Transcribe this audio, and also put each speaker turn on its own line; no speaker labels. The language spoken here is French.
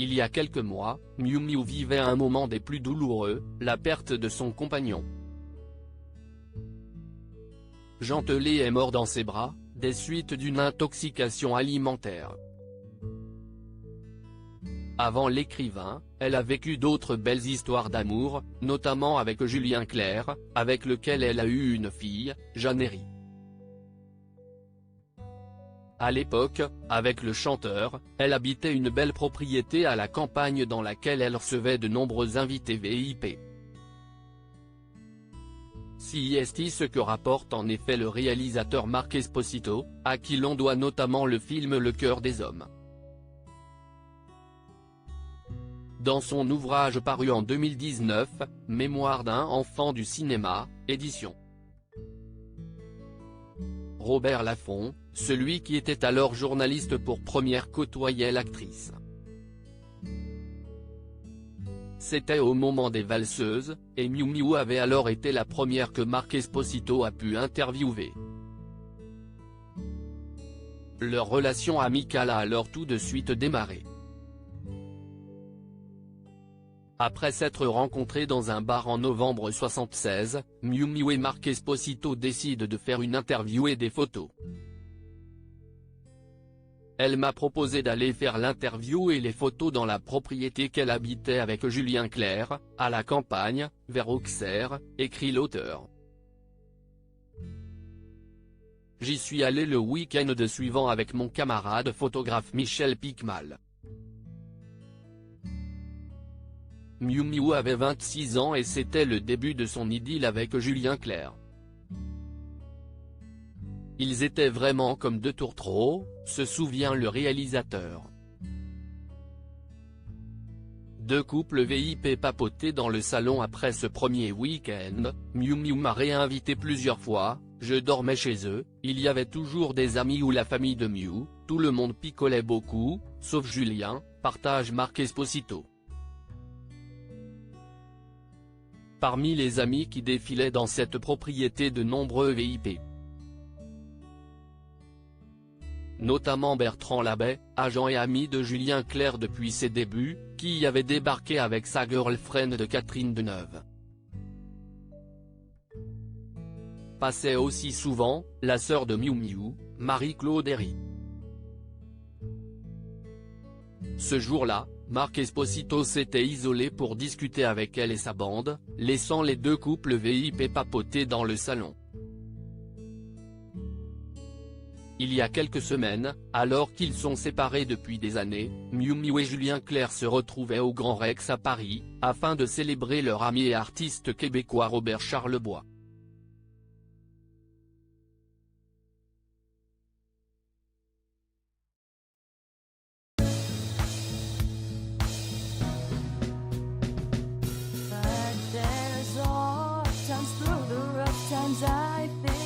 Il y a quelques mois, Miu Miu vivait un moment des plus douloureux, la perte de son compagnon. Jean Telet est mort dans ses bras, des suites d'une intoxication alimentaire. Avant l'écrivain, elle a vécu d'autres belles histoires d'amour, notamment avec Julien Clerc, avec lequel elle a eu une fille, Jeannery. À l'époque, avec le chanteur, elle habitait une belle propriété à la campagne dans laquelle elle recevait de nombreux invités VIP. C'est ce que rapporte en effet le réalisateur Marc Esposito, à qui l'on doit notamment le film Le cœur des hommes. Dans son ouvrage paru en 2019, Mémoire d'un enfant du cinéma, édition Robert Laffont, celui qui était alors journaliste pour Première côtoyait l'actrice. C'était au moment des valseuses, et Miu Miu avait alors été la première que Marc Esposito a pu interviewer. Leur relation amicale a alors tout de suite démarré. Après s'être rencontrés dans un bar en novembre 1976, Miu Miu et Marc Esposito décident de faire une interview et des photos. Elle m'a proposé d'aller faire l'interview et les photos dans la propriété qu'elle habitait avec Julien Clerc, à la campagne, vers Auxerre, écrit l'auteur. J'y suis allé le week-end de suivant avec mon camarade photographe Michel Picmal. Miu Miu avait 26 ans et c'était le début de son idylle avec Julien Clerc. Ils étaient vraiment comme deux tourtereaux, se souvient le réalisateur. Deux couples VIP papotaient dans le salon après ce premier week-end. Miu Miu m'a réinvité plusieurs fois, je dormais chez eux, il y avait toujours des amis ou la famille de Miu, tout le monde picolait beaucoup, sauf Julien, partage Marc Esposito. Parmi les amis qui défilaient dans cette propriété de nombreux VIP. Notamment Bertrand Labbé, agent et ami de Julien Clerc depuis ses débuts, qui y avait débarqué avec sa girlfriend de Catherine Deneuve. Passait aussi souvent, la sœur de Miu Miu, Marie-Claude Herry. Ce jour-là, Marc Esposito s'était isolé pour discuter avec elle et sa bande, laissant les deux couples VIP papoter dans le salon. Il y a quelques semaines, alors qu'ils sont séparés depuis des années, Miu Miu et Julien Clerc se retrouvaient au Grand Rex à Paris, afin de célébrer leur ami et artiste québécois Robert Charlebois.
But there's all times through the rough times I think